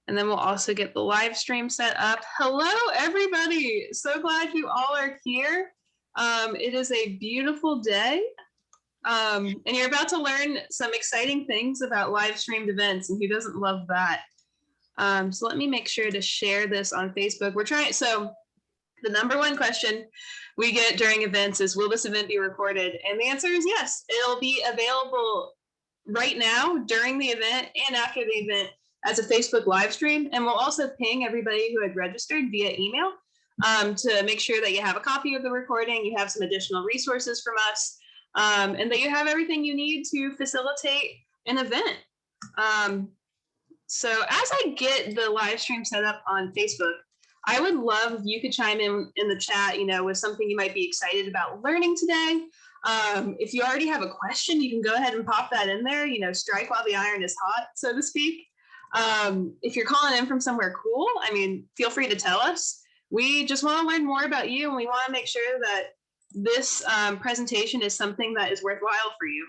And then we'll also get the live stream set up. Hello, everybody. So glad you all are here. It is a beautiful day. And you're about to learn some exciting things about live streamed events, and who doesn't love that? So let me make sure to share this on Facebook. So the number one question we get during events is, will this event be recorded? And the answer is yes. It'll be available right now during the event and after the event as a Facebook live stream. And we'll also ping everybody who had registered via email to make sure that you have a copy of the recording, you have some additional resources from us, and that you have everything you need to facilitate an event. So as I get the live stream set up on Facebook, I would love if you could chime in the chat, with something you might be excited about learning today. If you already have a question, you can go ahead and pop that in there, strike while the iron is hot, so to speak. If you're calling in from somewhere cool, feel free to tell us. We just want to learn more about you, and we want to make sure that this presentation is something that is worthwhile for you.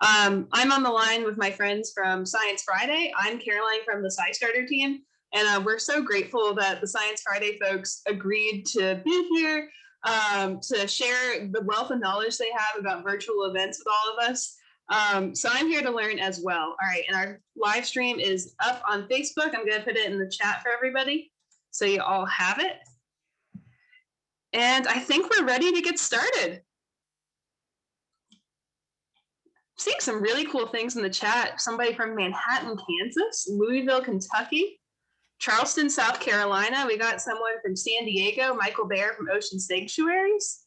I'm on the line with my friends from Science Friday. I'm Caroline from the SciStarter team, and we're so grateful that the Science Friday folks agreed to be here to share the wealth of knowledge they have about virtual events with all of us. So I'm here to learn as well. All right, and our live stream is up on Facebook. I'm going to put it in the chat for everybody so you all have it. And I think we're ready to get started. Seeing some really cool things in the chat. Somebody from Manhattan, Kansas, Louisville, Kentucky, Charleston, South Carolina. We got someone from San Diego, Michael Bear from Ocean Sanctuaries.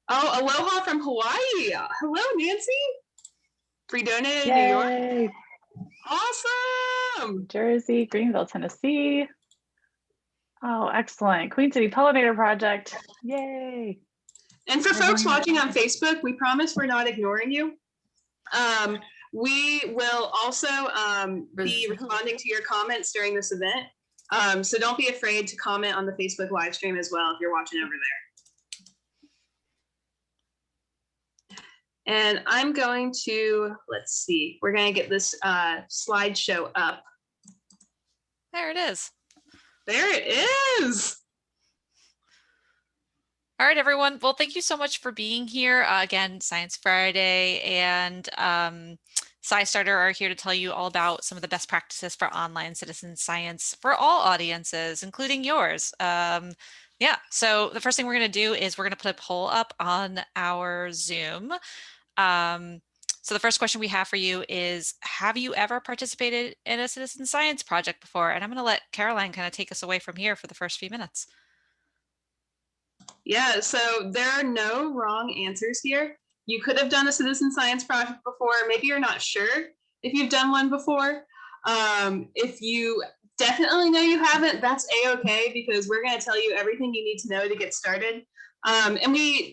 Oh, aloha from Hawaii. Hello, Nancy. Fredonia, New York. Awesome. Jersey, Greenville, Tennessee. Oh, excellent. Queen City Pollinator Project. Yay. And for folks watching on Facebook, we promise we're not ignoring you. We will also be responding to your comments during this event. So don't be afraid to comment on the Facebook live stream as well if you're watching over there. And I'm going to, let's see, we're going to get this slideshow up. There it is. There it is. All right, everyone. Well, thank you so much for being here. Again, Science Friday and SciStarter are here to tell you all about some of the best practices for online citizen science for all audiences, including yours. Yeah, so the first thing we're going to do is we're going to put a poll up on our Zoom. So the first question we have for you is, have you ever participated in a citizen science project before? And I'm going to let Caroline kind of take us away from here for the first few minutes. Yeah, so there are no wrong answers here. You could have done a citizen science project before. Maybe you're not sure if you've done one before. If you definitely know you haven't, that's a-okay, because we're going to tell you everything you need to know to get started. And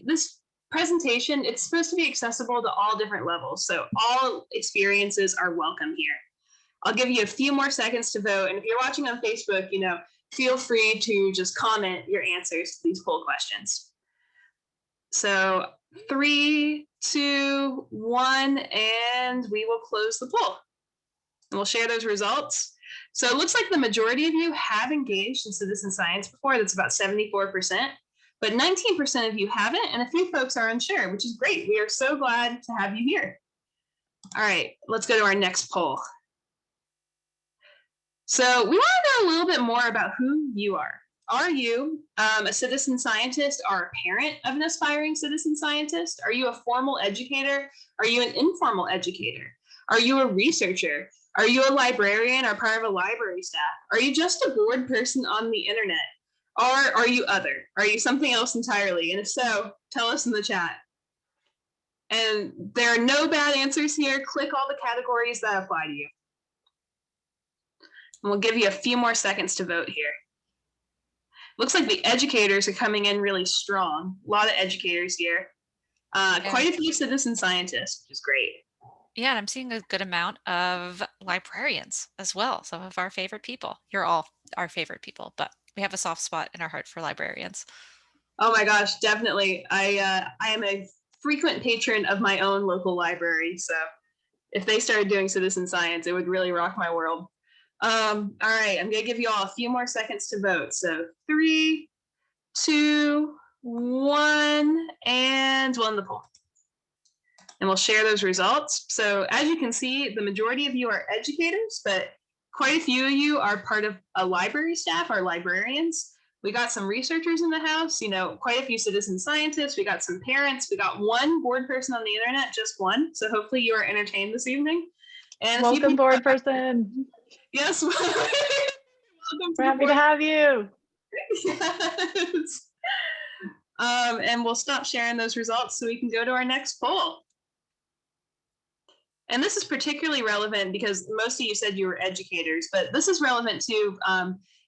this presentation, it's supposed to be accessible to all different levels. So all experiences are welcome here. I'll give you a few more seconds to vote. And if you're watching on Facebook, feel free to just comment your answers to these poll questions. So 3, 2, 1, and we will close the poll. And we'll share those results. So it looks like the majority of you have engaged in citizen science before. That's about 74%. But 19% of you haven't, and a few folks are unsure, which is great. We are so glad to have you here. All right, let's go to our next poll. So we want to know a little bit more about who you are. Are you a citizen scientist or a parent of an aspiring citizen scientist? Are you a formal educator? Are you an informal educator? Are you a researcher? Are you a librarian or part of a library staff? Are you just a bored person on the internet? Or are you other? Are you something else entirely? And if so, tell us in the chat. And there are no bad answers here. Click all the categories that apply to you. And we'll give you a few more seconds to vote here. Looks like the educators are coming in really strong. A lot of educators here. Quite a few citizen scientists, which is great. Yeah, and I'm seeing a good amount of librarians as well. Some of our favorite people. You're all our favorite people, but we have a soft spot in our heart for librarians. Oh my gosh, definitely. I am a frequent patron of my own local library. So if they started doing citizen science, it would really rock my world. All right, I'm gonna give you all a few more seconds to vote. So 3, 2, 1, and we'll end the poll. And we'll share those results. So as you can see, the majority of you are educators, but quite a few of you are part of a library staff, are librarians. We got some researchers in the house, quite a few citizen scientists. We got some parents. We got one board person on the internet, just one. So hopefully you are entertained this evening. And Welcome, board person. Yes. Welcome We're happy to have you. Yes. And we'll stop sharing those results so we can go to our next poll. And this is particularly relevant because most of you said you were educators, but this is relevant too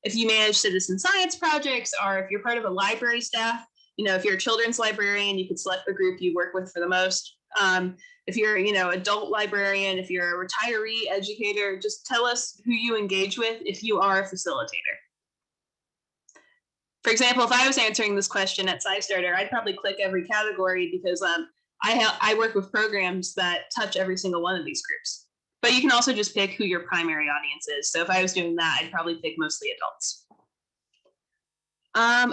if you manage citizen science projects or if you're part of a library staff. If you're a children's librarian, you could select the group you work with for the most. If you're, adult librarian, if you're a retiree educator, just tell us who you engage with if you are a facilitator. For example, if I was answering this question at SciStarter, I'd probably click every category because I work with programs that touch every single one of these groups. But you can also just pick who your primary audience is. So if I was doing that, I'd probably pick mostly adults.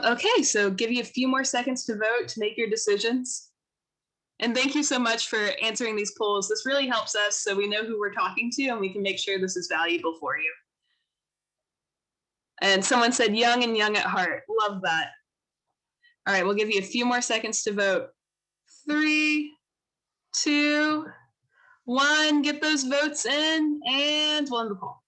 Okay, so give you a few more seconds to vote to make your decisions. And thank you so much for answering these polls. This really helps us so we know who we're talking to and we can make sure this is valuable for you. And someone said young and young at heart. Love that. All right, we'll give you a few more seconds to vote. 3, 2, 1, get those votes in, and we'll end the poll.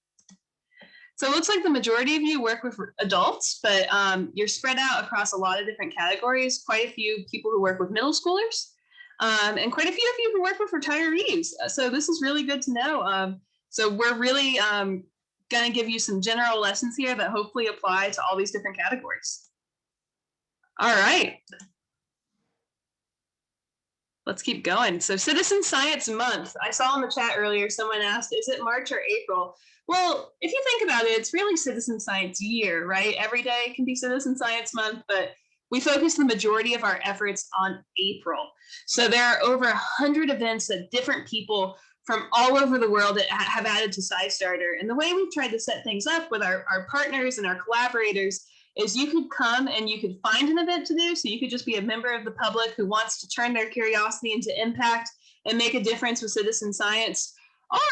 So it looks like the majority of you work with adults, but you're spread out across a lot of different categories. Quite a few people who work with middle schoolers, and quite a few of you who work with retirees. So this is really good to know. So we're really going to give you some general lessons here that hopefully apply to all these different categories. All right. Let's keep going. So Citizen Science Month. I saw in the chat earlier, someone asked, is it March or April? Well, if you think about it, it's really Citizen Science Year, right? Every day can be Citizen Science Month, but we focus the majority of our efforts on April. So there are over 100 events that different people from all over the world that have added to SciStarter. And the way we've tried to set things up with our partners and our collaborators is you could come and you could find an event to do. So you could just be a member of the public who wants to turn their curiosity into impact and make a difference with citizen science.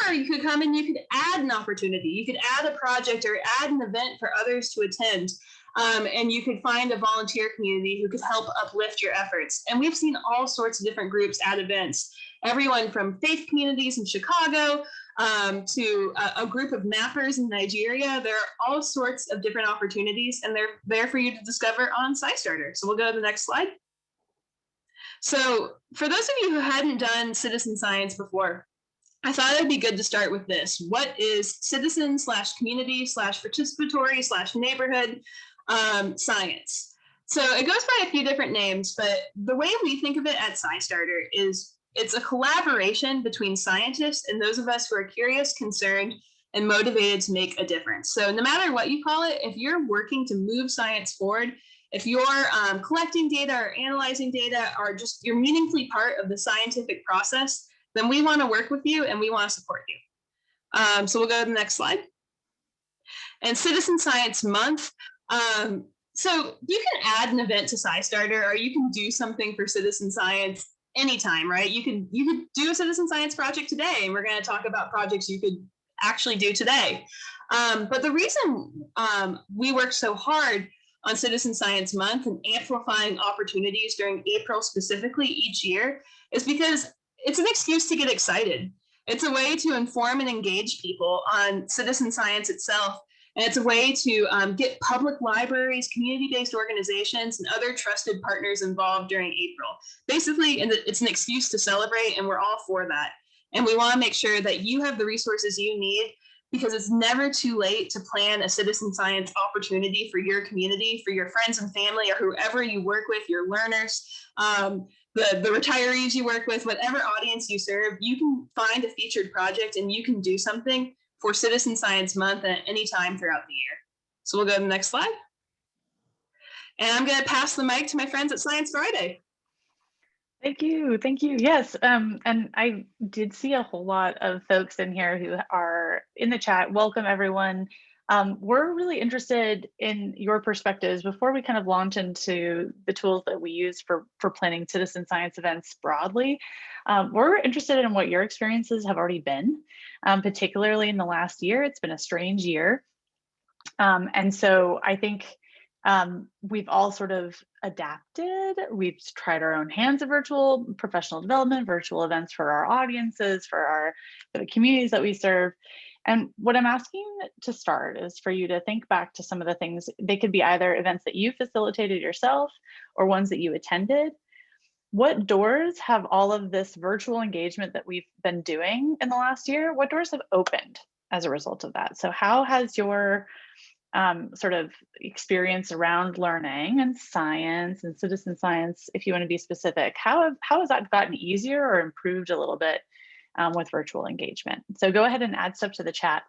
Or you could come and you could add an opportunity. You could add a project or add an event for others to attend. And you could find a volunteer community who could help uplift your efforts. And we've seen all sorts of different groups add events. Everyone from faith communities in Chicago to a group of mappers in Nigeria. There are all sorts of different opportunities, and they're there for you to discover on SciStarter. So we'll go to the next slide. So for those of you who hadn't done citizen science before, I thought it'd be good to start with this. What is citizen/community/participatory/neighborhood science? So it goes by a few different names, but the way we think of it at SciStarter is it's a collaboration between scientists and those of us who are curious, concerned, and motivated to make a difference. So no matter what you call it, if you're working to move science forward, if you're collecting data or analyzing data, or just you're meaningfully part of the scientific process, then we want to work with you and we want to support you. So we'll go to the next slide. And Citizen Science Month. So you can add an event to SciStarter, or you can do something for citizen science anytime, right? You could do a citizen science project today, and we're going to talk about projects you could actually do today. But the reason we work so hard on Citizen Science Month and amplifying opportunities during April specifically each year is because it's an excuse to get excited. It's a way to inform and engage people on citizen science itself. And it's a way to get public libraries, community-based organizations, and other trusted partners involved during April. Basically, it's an excuse to celebrate, and we're all for that. And we want to make sure that you have the resources you need, because it's never too late to plan a citizen science opportunity for your community, for your friends and family, or whoever you work with, your learners, the retirees you work with, whatever audience you serve. You can find a featured project and you can do something for Citizen Science Month at any time throughout the year. So we'll go to the next slide. And I'm going to pass the mic to my friends at Science Friday. Thank you. Thank you. Yes. And I did see a whole lot of folks in here who are in the chat. Welcome, everyone. We're really interested in your perspectives before we kind of launch into the tools that we use for planning citizen science events broadly. We're interested in what your experiences have already been, particularly in the last year. It's been a strange year. And so I think we've all sort of adapted. We've tried our own hands at virtual professional development, virtual events for our audiences, for the communities that we serve. And what I'm asking to start is for you to think back to some of the things. They could be either events that you facilitated yourself or ones that you attended. What doors have all of this virtual engagement that we've been doing in the last year, what doors have opened as a result of that? So how has your sort of experience around learning and science and citizen science, if you want to be specific, how has that gotten easier or improved a little bit with virtual engagement? So go ahead and add stuff to the chat.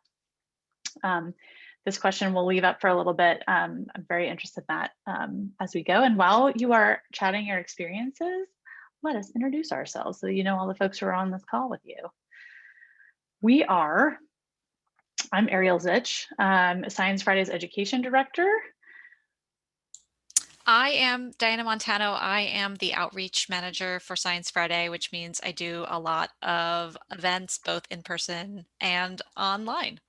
This question we'll leave up for a little bit. I'm very interested in that as we go. And while you are chatting your experiences, let us introduce ourselves so you know all the folks who are on this call with you. I'm Ariel Zych, Science Friday's Education Director. I am Diana Montano. I am the Outreach Manager for Science Friday, which means I do a lot of events, both in person and online.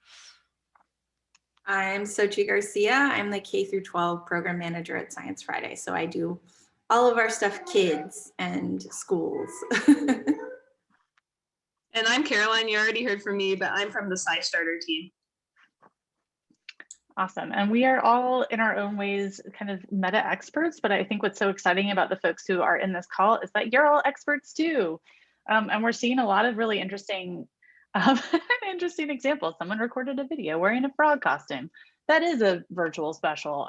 I'm Sochi Garcia. I'm the K through 12 Program Manager at Science Friday. So I do all of our stuff, kids and schools. And I'm Caroline. You already heard from me, but I'm from the SciStarter team. Awesome. And we are all in our own ways kind of meta experts, but I think what's so exciting about the folks who are in this call is that you're all experts too. And we're seeing a lot of really interesting examples. Someone recorded a video wearing a frog costume. That is a virtual special.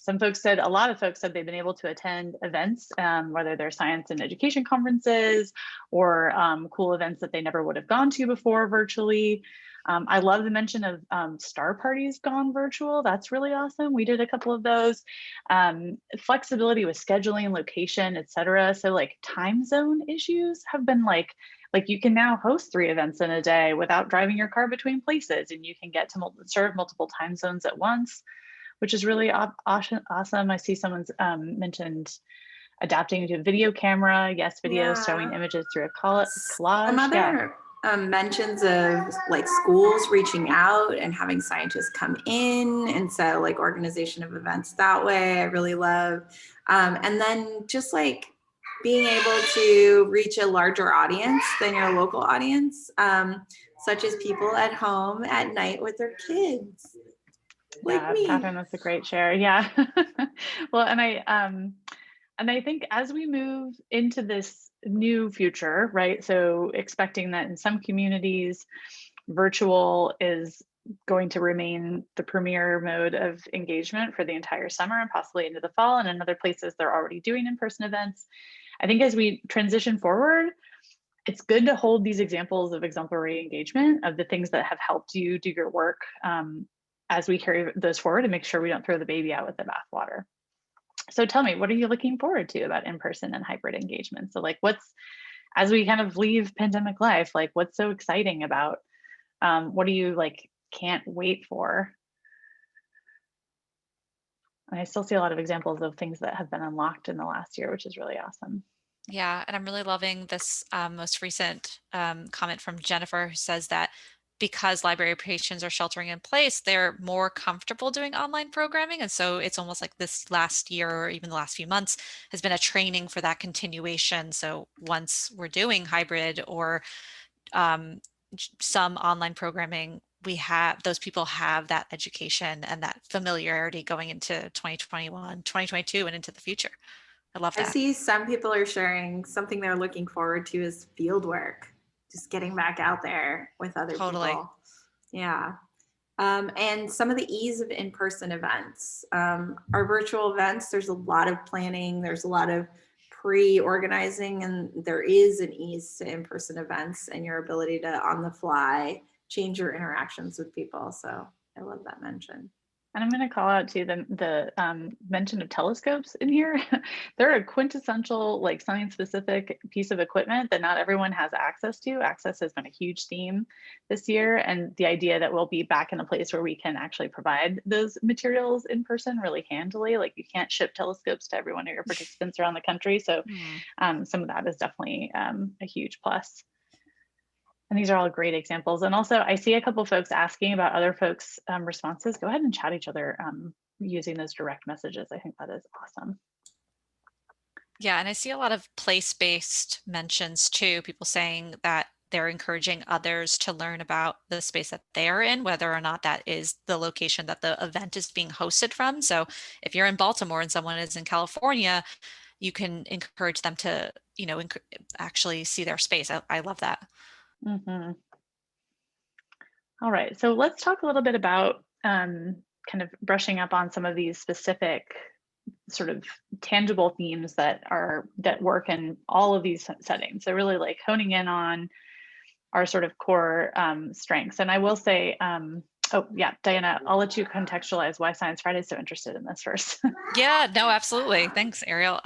A lot of folks said they've been able to attend events, whether they're science and education conferences or cool events that they never would have gone to before virtually. I love the mention of star parties gone virtual. That's really awesome. We did a couple of those. Flexibility with scheduling, location, et cetera. So like time zone issues have been like you can now host 3 events in a day without driving your car between places, and you can get to serve multiple time zones at once, which is really awesome. I see someone's mentioned adapting to a video camera. Yes, videos showing images through a collage. Some other mentions of like schools reaching out and having scientists come in. And so like organization of events that way, I really love. And then just like being able to reach a larger audience than your local audience, such as people at home at night with their kids. Like me. Catherine, that's a great share. Yeah. Well, and I think as we move into this new future, right? So expecting that in some communities, virtual is going to remain the premier mode of engagement for the entire summer and possibly into the fall, and in other places they're already doing in-person events. I think as we transition forward, it's good to hold these examples of exemplary engagement of the things that have helped you do your work as we carry those forward and make sure we don't throw the baby out with the bathwater. So tell me, what are you looking forward to about in-person and hybrid engagement? So like as we kind of leave pandemic life, like what's so exciting about, what do you like can't wait for? And I still see a lot of examples of things that have been unlocked in the last year, which is really awesome. Yeah, and I'm really loving this most recent comment from Jennifer, who says that because library patrons are sheltering in place, they're more comfortable doing online programming. And so it's almost like this last year or even the last few months has been a training for that continuation. So once we're doing hybrid or some online programming, those people have that education and that familiarity going into 2021, 2022 and into the future. I love that. I see some people are sharing something they're looking forward to is field work, just getting back out there with other people. Yeah. And some of the ease of in-person events. Our virtual events, there's a lot of planning, there's a lot of pre-organizing, and there is an ease to in-person events and your ability to on the fly change your interactions with people. So I love that mention. And I'm going to call out to the mention of telescopes in here. They're a quintessential, like, science-specific piece of equipment that not everyone has access to. Access has been a huge theme this year, and the idea that we'll be back in a place where we can actually provide those materials in person really handily. Like, you can't ship telescopes to every one of your participants around the country, so some of that is definitely a huge plus. And these are all great examples. And also, I see a couple folks asking about other folks' responses. Go ahead and chat each other using those direct messages. I think that is awesome. Yeah, and I see a lot of place-based mentions too, people saying that they're encouraging others to learn about the space that they're in, whether or not that is the location that the event is being hosted from. So if you're in Baltimore and someone is in California, you can encourage them to, you know, actually see their space. I love that. All right, so let's talk a little bit about kind of brushing up on some of these specific sort of tangible themes that work in all of these settings. So really, like, honing in on our sort of core strengths. And I will say, oh yeah, Diana, I'll let you contextualize why Science Friday is so interested in this first. Yeah, no, absolutely. Thanks, Ariel.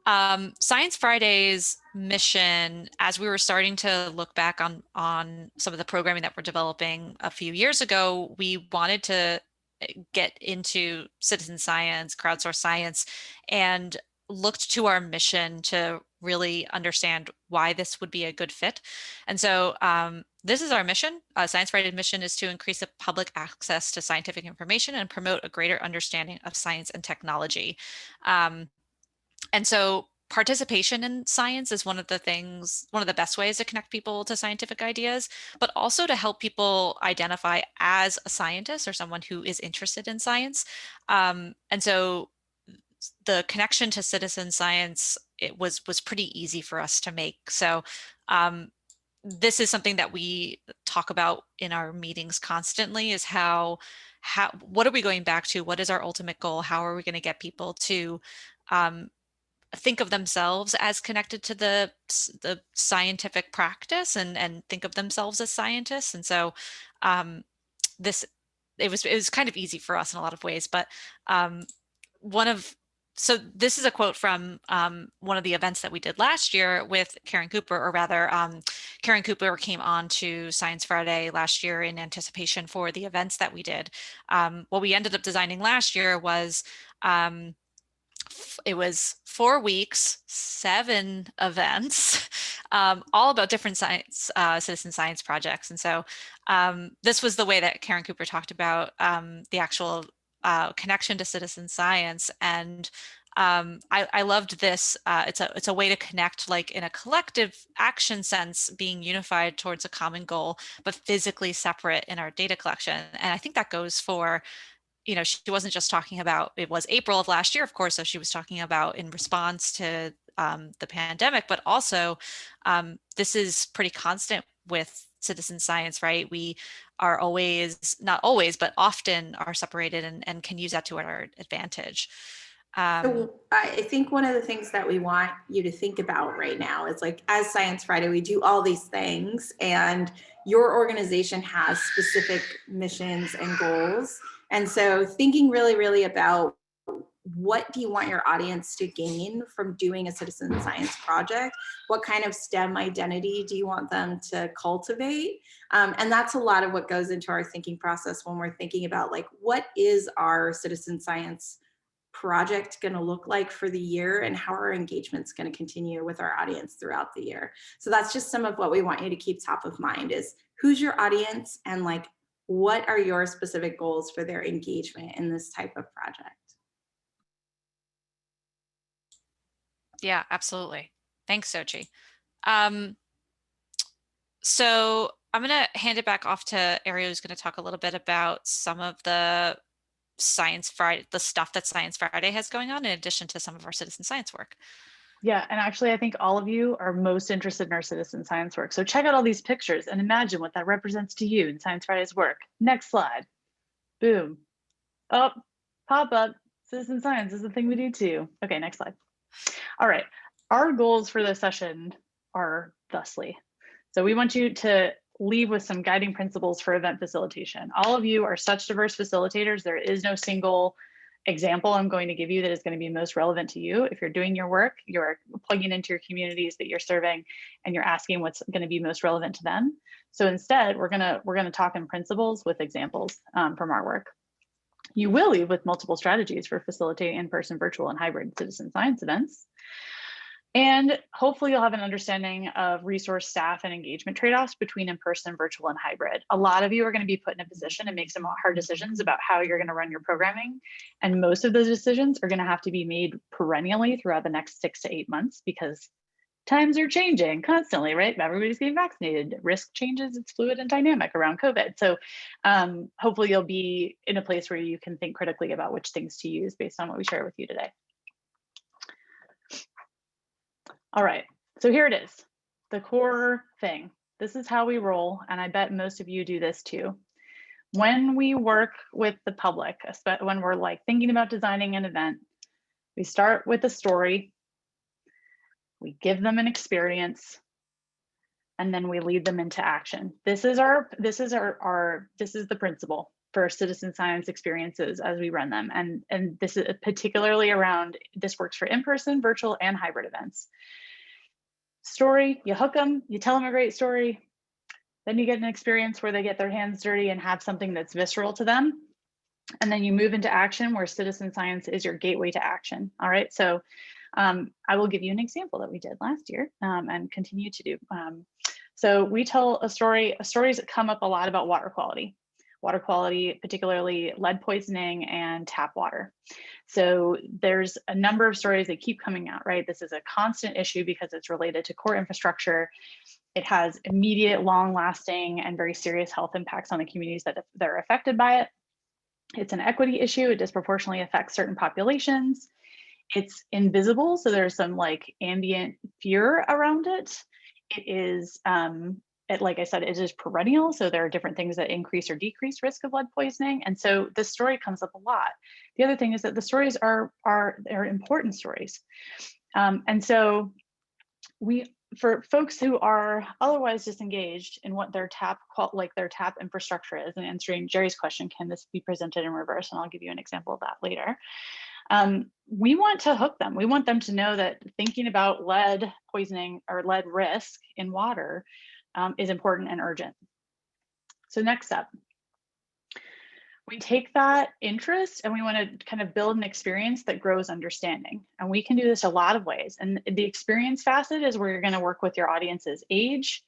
Science Friday's mission, as we were starting to look back on some of the programming that we're developing a few years ago, we wanted to get into citizen science, crowdsourced science, and looked to our mission to really understand why this would be a good fit. And so this is our mission. Science Friday's mission is to increase the public access to scientific information and promote a greater understanding of science and technology. And so participation in science is one of the best ways to connect people to scientific ideas, but also to help people identify as a scientist or someone who is interested in science. And so the connection to citizen science, it was pretty easy for us to make. So this is something that we talk about in our meetings constantly, is what are we going back to? What is our ultimate goal? How are we going to get people to think of themselves as connected to the scientific practice and think of themselves as scientists? And so it was kind of easy for us in a lot of ways, but so this is a quote from one of the events that we did last year with Karen Cooper, or rather, Karen Cooper came on to Science Friday last year in anticipation for the events that we did. What we ended up designing last year was it was 4 weeks, 7 events, all about different science, citizen science projects. And so this was the way that Karen Cooper talked about the actual connection to citizen science. And I loved this. It's a way to connect, like, in a collective action sense, being unified towards a common goal, but physically separate in our data collection. And I think that goes for, you know, she wasn't just talking about, it was April of last year, of course, so she was talking about in response to the pandemic, but also this is pretty constant with citizen science, right? We are always, not always, but often are separated and can use that to our advantage. So I think one of the things that we want you to think about right now is, like, as Science Friday, we do all these things, and your organization has specific missions and goals. And so thinking really, really about, what do you want your audience to gain from doing a citizen science project? What kind of STEM identity do you want them to cultivate? And that's a lot of what goes into our thinking process when we're thinking about, like, what is our citizen science project going to look like for the year, and how are engagements going to continue with our audience throughout the year? So that's just some of what we want you to keep top of mind, is who's your audience, and, like, what are your specific goals for their engagement in this type of project? Yeah, absolutely. Thanks, Sochi. So I'm going to hand it back off to Ariel, who's going to talk a little bit about some of the Science Friday, the stuff that Science Friday has going on, in addition to some of our citizen science work. Yeah, and actually, I think all of you are most interested in our citizen science work. So check out all these pictures and imagine what that represents to you in Science Friday's work. Next slide. Boom. Oh, pop up. Citizen science is the thing we do too. Okay, next slide. All right, our goals for this session are thusly. So we want you to leave with some guiding principles for event facilitation. All of you are such diverse facilitators. There is no single example I'm going to give you that is going to be most relevant to you. If you're doing your work, you're plugging into your communities that you're serving, and you're asking what's going to be most relevant to them. So instead, we're gonna talk in principles with examples from our work. You will leave with multiple strategies for facilitating in-person, virtual, and hybrid citizen science events. And hopefully you'll have an understanding of resource, staff, and engagement trade-offs between in-person, virtual, and hybrid. A lot of you are going to be put in a position to make some hard decisions about how you're going to run your programming. And most of those decisions are going to have to be made perennially throughout the next 6 to 8 months, because times are changing constantly, right? Everybody's getting vaccinated. Risk changes, it's fluid and dynamic around COVID. So hopefully you'll be in a place where you can think critically about which things to use based on what we share with you today. All right, so here it is, the core thing. This is how we roll, and I bet most of you do this too. When we work with the public, especially when we're like thinking about designing an event, we start with a story, we give them an experience, and then we lead them into action. This is the principle for citizen science experiences as we run them. And this is particularly around, this works for in-person, virtual, and hybrid events. Story, you hook them, you tell them a great story, then you get an experience where they get their hands dirty and have something that's visceral to them. And then you move into action, where citizen science is your gateway to action. All right, so I will give you an example that we did last year and continue to do. So we tell a story, stories that come up a lot about water quality, particularly lead poisoning and tap water. So there's a number of stories that keep coming out, right? This is a constant issue because it's related to core infrastructure. It has immediate, long-lasting, and very serious health impacts on the communities that are affected by it. It's an equity issue. It disproportionately affects certain populations. It's invisible, so there's some like ambient fear around it. It is, like I said, it is perennial, so there are different things that increase or decrease risk of lead poisoning, and so the story comes up a lot. The other thing is that the stories are important stories, and so for folks who are otherwise disengaged in what their tap infrastructure is, and answering Jerry's question, can this be presented in reverse? And I'll give you an example of that later. We want to hook them. We want them to know that thinking about lead poisoning or lead risk in water is important and urgent. So next step, we take that interest and we want to kind of build an experience that grows understanding. And we can do this a lot of ways. And the experience facet is where you're going to work with your audience's age,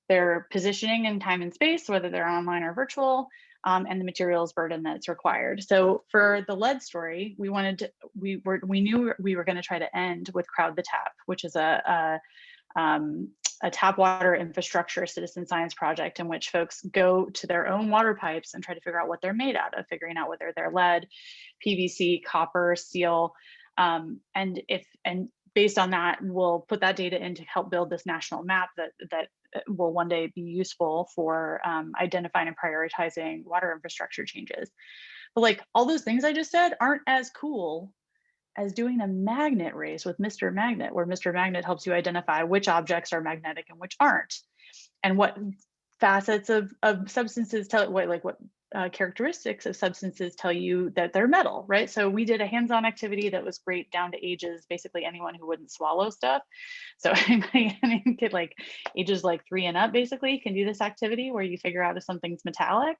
their positioning in time and space, whether they're online or virtual, and the materials burden that's required. So for the lead story, we knew we were going to try to end with Crowd the Tap, which is a tap water infrastructure citizen science project in which folks go to their own water pipes and try to figure out what they're made out of, figuring out whether they're lead, PVC, copper, steel, and based on that, we'll put that data in to help build this national map that will one day be useful for identifying and prioritizing water infrastructure changes. But like all those things I just said aren't as cool as doing a magnet race with Mr. Magnet, where Mr. Magnet helps you identify which objects are magnetic and which aren't, and what facets of substances tell what characteristics of substances tell you that they're metal, right? So we did a hands-on activity that was great down to ages, basically anyone who wouldn't swallow stuff. So any kid like ages like 3 and up basically can do this activity where you figure out if something's metallic.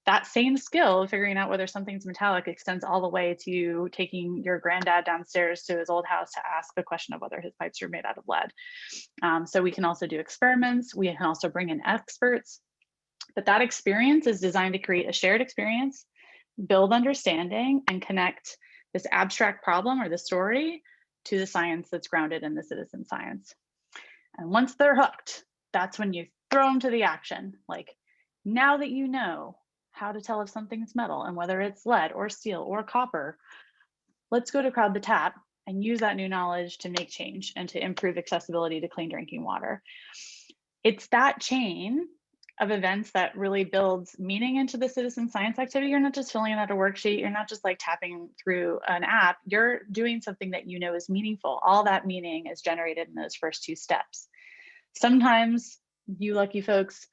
That same skill of figuring out whether something's metallic extends all the way to taking your granddad downstairs to his old house to ask the question of whether his pipes are made out of lead. So we can also do experiments. We can also bring in experts. But that experience is designed to create a shared experience, build understanding, and connect this abstract problem or the story to the science that's grounded in the citizen science. And once they're hooked, that's when you throw them to the action. Like, now that you know how to tell if something's metal and whether it's lead or steel or copper, let's go to Crowd the Tap and use that new knowledge to make change and to improve accessibility to clean drinking water. It's that chain of events that really builds meaning into the citizen science activity. You're not just filling out a worksheet. You're not just like tapping through an app. You're doing something that you know is meaningful. All that meaning is generated in those first 2 steps. Sometimes you lucky folks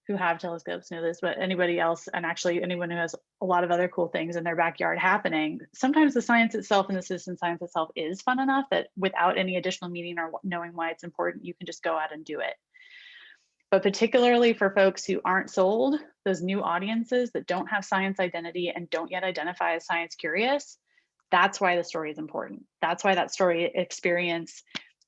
who have telescopes know this, but anybody else, and actually anyone who has a lot of other cool things in their backyard happening, sometimes the science itself and the citizen science itself is fun enough that without any additional meaning or knowing why it's important, you can just go out and do it. But particularly for folks who aren't sold, those new audiences that don't have science identity and don't yet identify as science curious, that's why the story is important. That's why that story experience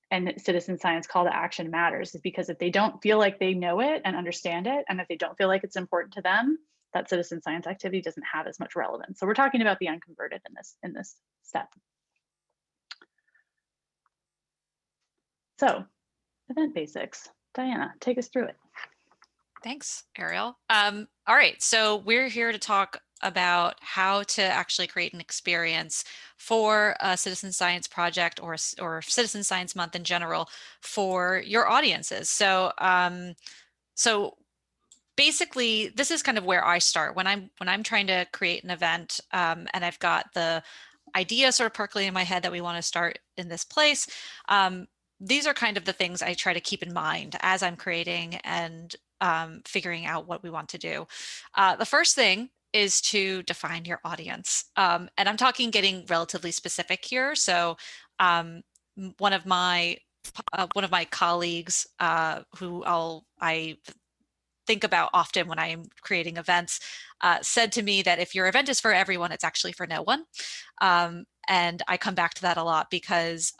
and citizen science call to action matters, is because if they don't feel like they know it and understand it, and if they don't feel like it's important to them, that citizen science activity doesn't have as much relevance. So we're talking about the unconverted in this step. So, event basics. Diana, take us through it. Thanks, Ariel. All right, so we're here to talk about how to actually create an experience for a citizen science project or citizen science month in general for your audiences. So basically, this is kind of where I start when I'm trying to create an event, and I've got the idea sort of percolating in my head that we want to start in this place. These are kind of the things I try to keep in mind as I'm creating and figuring out what we want to do. The first thing is to define your audience. And I'm talking getting relatively specific here. So one of my colleagues who I think about often when I'm creating events said to me that if your event is for everyone, it's actually for no one. And I come back to that a lot because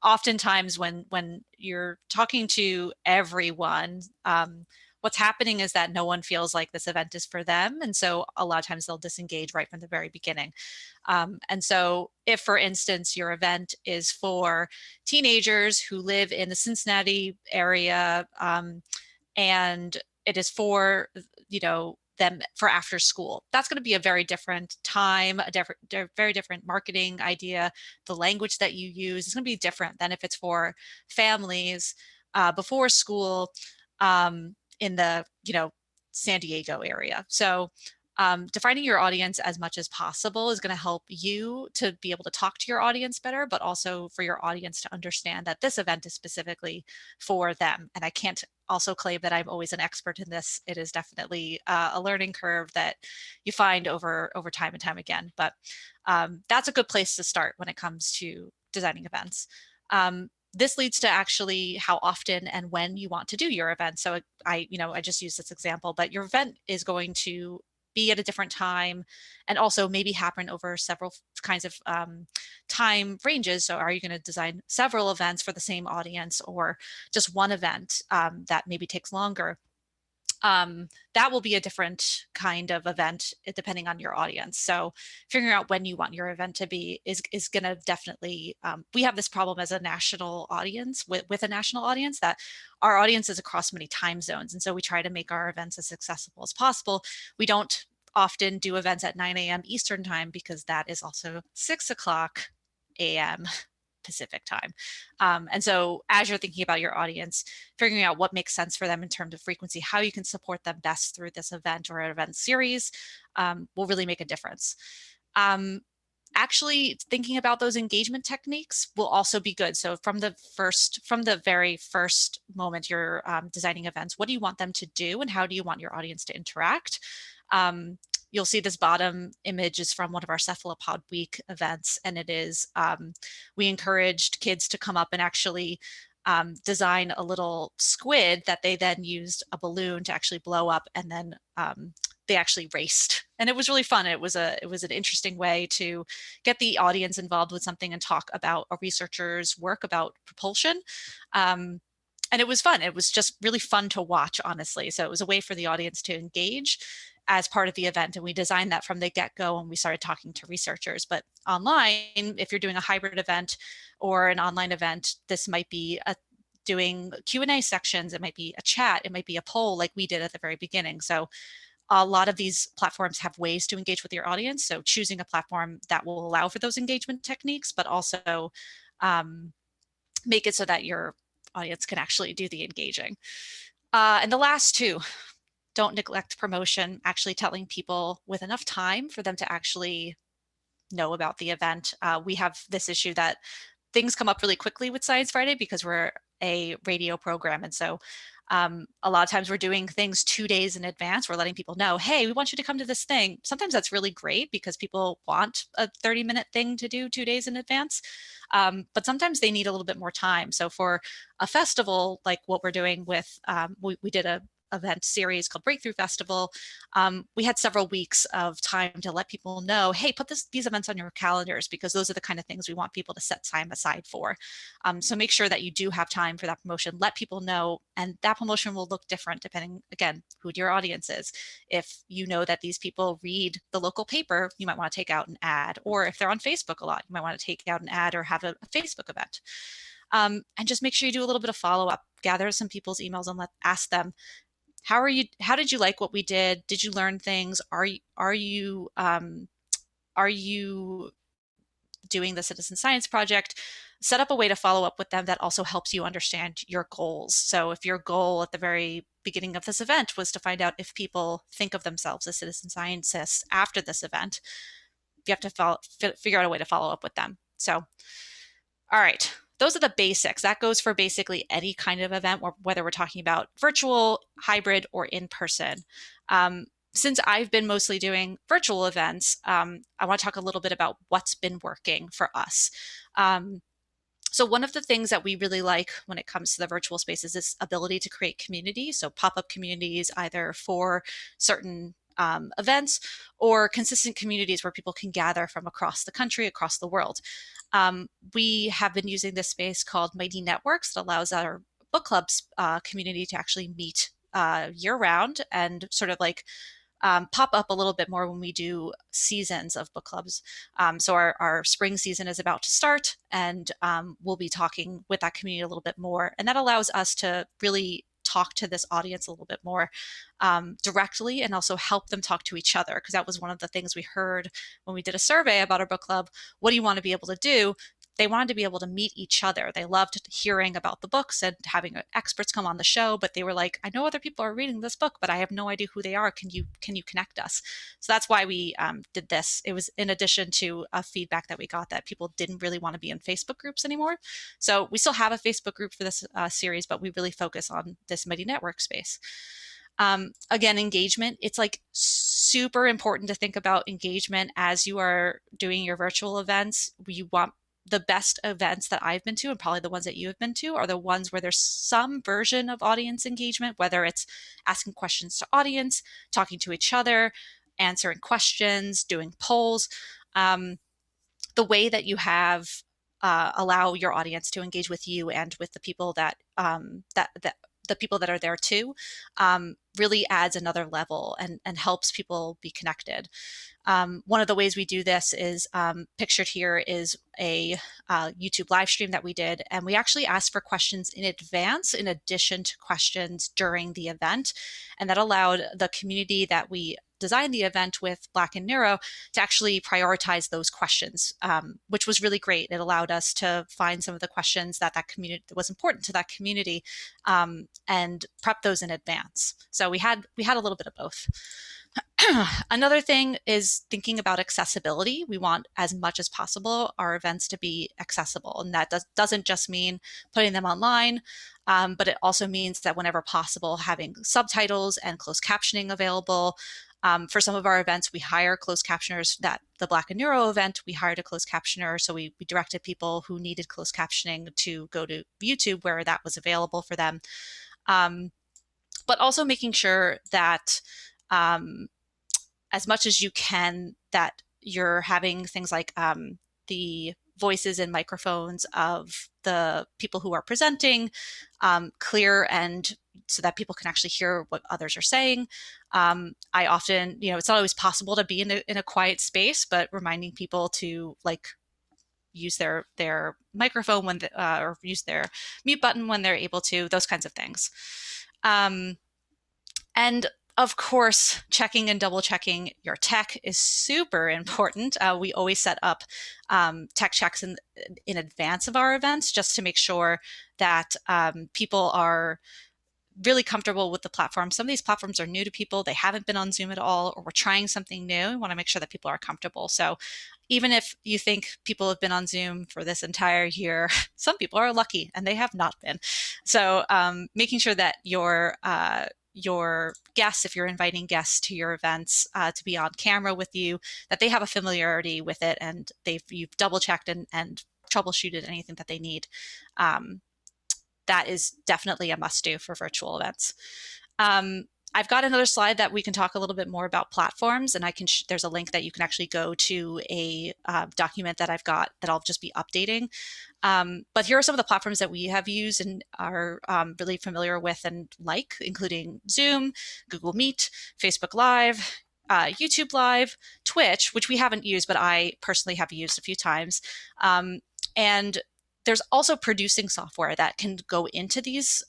oftentimes when you're talking to everyone, what's happening is that no one feels like this event is for them. And so a lot of times they'll disengage right from the very beginning. And so if, for instance, your event is for teenagers who live in the Cincinnati area, and it is for, them for after school, that's going to be a very different time, a very different marketing idea. The language that you use is going to be different than if it's for families before school in the San Diego area. So defining your audience as much as possible is going to help you to be able to talk to your audience better, but also for your audience to understand that this event is specifically for them. And I can't also claim that I'm always an expert in this. It is definitely a learning curve that you find over time and time again. But that's a good place to start when it comes to designing events. This leads to actually how often and when you want to do your event. So I just use this example, but your event is going to be at a different time and also maybe happen over several kinds of time ranges. So are you going to design several events for the same audience or just one event that maybe takes longer? That will be a different kind of event depending on your audience. So figuring out when you want your event to be is going to definitely, we have this problem as a national audience with a national audience that our audience is across many time zones. And so we try to make our events as accessible as possible. We don't often do events at 9 a.m. Eastern time because that is also 6 o'clock a.m. Pacific time. And so as you're thinking about your audience, figuring out what makes sense for them in terms of frequency, how you can support them best through this event or an event series will really make a difference. Actually thinking about those engagement techniques will also be good. So from the very first moment you're designing events, what do you want them to do and how do you want your audience to interact? You'll see this bottom image is from one of our Cephalopod Week events, and it is, we encouraged kids to come up and actually design a little squid that they then used a balloon to actually blow up, and then they actually raced. And it was really fun. It was an interesting way to get the audience involved with something and talk about a researcher's work about propulsion. And it was fun. It was just really fun to watch, honestly. So it was a way for the audience to engage as part of the event. And we designed that from the get-go when we started talking to researchers. But online, if you're doing a hybrid event or an online event, this might be doing Q&A sections. It might be a chat. It might be a poll like we did at the very beginning. So a lot of these platforms have ways to engage with your audience. So choosing a platform that will allow for those engagement techniques, but also make it so that your audience can actually do the engaging. And the last two, don't neglect promotion, actually telling people with enough time for them to actually know about the event. We have this issue that things come up really quickly with Science Friday because we're a radio program. And so A lot of times we're doing things 2 days in advance. We're letting people know, hey, we want you to come to this thing. Sometimes that's really great because people want a 30-minute thing to do 2 days in advance. But sometimes they need a little bit more time. So for a festival, like what we're doing with, we did a event series called Breakthrough Festival. We had several weeks of time to let people know, hey, put these events on your calendars because those are the kind of things we want people to set time aside for. So make sure that you do have time for that promotion, let people know, and that promotion will look different depending, again, who your audience is. If you know that these people read the local paper, you might want to take out an ad, or if they're on Facebook a lot, you might want to take out an ad or have a Facebook event. And just make sure you do a little bit of follow-up, gather some people's emails and ask them, how did you like what we did? Did you learn things? Are you doing the citizen science project? Set up a way to follow up with them that also helps you understand your goals. So if your goal at the very beginning of this event was to find out if people think of themselves as citizen scientists after this event, you have to figure out a way to follow up with them. So, all right. Those are the basics. That goes for basically any kind of event, whether we're talking about virtual, hybrid, or in person. Since I've been mostly doing virtual events, I want to talk a little bit about what's been working for us. So one of the things that we really like when it comes to the virtual space is this ability to create community. So pop-up communities, either for certain events or consistent communities where people can gather from across the country, across the world. We have been using this space called Mighty Networks that allows our book clubs community to actually meet year-round and sort of like pop up a little bit more when we do seasons of book clubs. So our spring season is about to start, and we'll be talking with that community a little bit more. And that allows us to really talk to this audience a little bit more directly, and also help them talk to each other, because that was one of the things we heard when we did a survey about our book club. What do you want to be able to do? They wanted to be able to meet each other. They loved hearing about the books and having experts come on the show, but they were like, I know other people are reading this book, but I have no idea who they are. Can you connect us? So that's why we did this. It was in addition to a feedback that we got that people didn't really want to be in Facebook groups anymore. So we still have a Facebook group for this series, but we really focus on this Mighty Network space. Again, engagement, it's like super important to think about engagement as you are doing your virtual events. You want the best events that I've been to, and probably the ones that you have been to, are the ones where there's some version of audience engagement, whether it's asking questions to audience, talking to each other, answering questions, doing polls. The way that you have allow your audience to engage with you and with the people that the people that are there too, really adds another level and helps people be connected. One of the ways we do this is pictured here is a YouTube live stream that we did, and we actually asked for questions in advance in addition to questions during the event, and that allowed the community that we designed the event with, Black and Neuro, to actually prioritize those questions, which was really great. It allowed us to find some of the questions that community that was important to that community, and prep those in advance. So we had a little bit of both. Another thing is thinking about accessibility. We want, as much as possible, our events to be accessible. And that doesn't just mean putting them online, but it also means that whenever possible, having subtitles and closed captioning available. For some of our events, we hire closed captioners. That the Black and Neuro event, we hired a closed captioner. So we directed people who needed closed captioning to go to YouTube where that was available for them. But also making sure that as much as you can, that you're having things like the voices and microphones of the people who are presenting clear, and so that people can actually hear what others are saying. I often, it's not always possible to be in a quiet space, but reminding people to use their microphone when or use their mute button when they're able to, those kinds of things. And of course, checking and double checking your tech is super important. We always set up tech checks in advance of our events, just to make sure that people are really comfortable with the platform. Some of these platforms are new to people. They haven't been on Zoom at all, or we're trying something new. We want to make sure that people are comfortable. So even if you think people have been on Zoom for this entire year, some people are lucky and they have not been. So making sure that your guests, if you're inviting guests to your events to be on camera with you, that they have a familiarity with it and you've double checked and troubleshooted anything that they need. That is definitely a must do for virtual events. I've got another slide that we can talk a little bit more about platforms, and there's a link that you can actually go to a document that I've got that I'll just be updating. But here are some of the platforms that we have used and are really familiar with and like, including Zoom, Google Meet, Facebook Live, YouTube Live, Twitch, which we haven't used, but I personally have used a few times. And there's also producing software that can go into these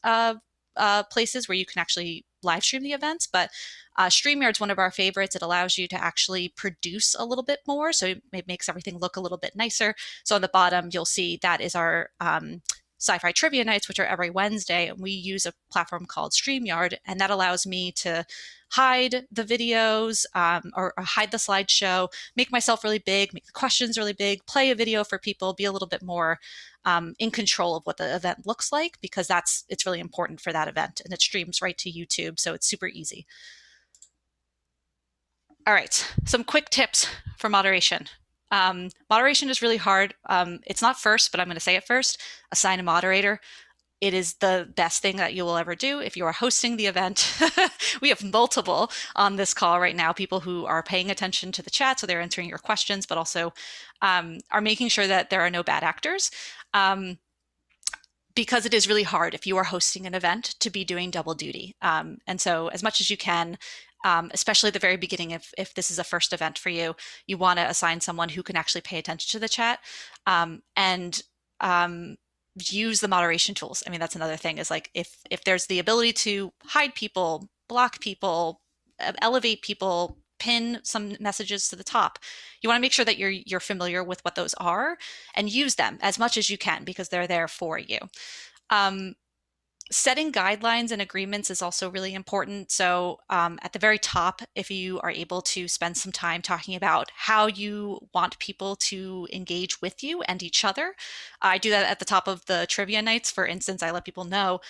places where you can actually live stream the events, but StreamYard's one of our favorites. It allows you to actually produce a little bit more, so it makes everything look a little bit nicer. So on the bottom, you'll see that is our sci-fi trivia nights, which are every Wednesday, and we use a platform called StreamYard, and that allows me to hide the videos or hide the slideshow, make myself really big, make the questions really big, play a video for people, be a little bit more in control of what the event looks like, because it's really important for that event, and it streams right to YouTube, so it's super easy. All right, some quick tips for moderation. Moderation is really hard. It's not first, but I'm going to say it first. Assign a moderator. It is the best thing that you will ever do if you are hosting the event. We have multiple on this call right now, people who are paying attention to the chat, so they're answering your questions, but also are making sure that there are no bad actors. Because it is really hard if you are hosting an event to be doing double duty. And so as much as you can, especially at the very beginning, if this is a first event for you, you want to assign someone who can actually pay attention to the chat and use the moderation tools. I mean, that's another thing, is like if there's the ability to hide people, block people, elevate people, pin some messages to the top, you want to make sure that you're familiar with what those are and use them as much as you can, because they're there for you. Setting guidelines and agreements is also really important. So at the very top, if you are able to spend some time talking about how you want people to engage with you and each other. I do that at the top of the trivia nights. For instance, I let people know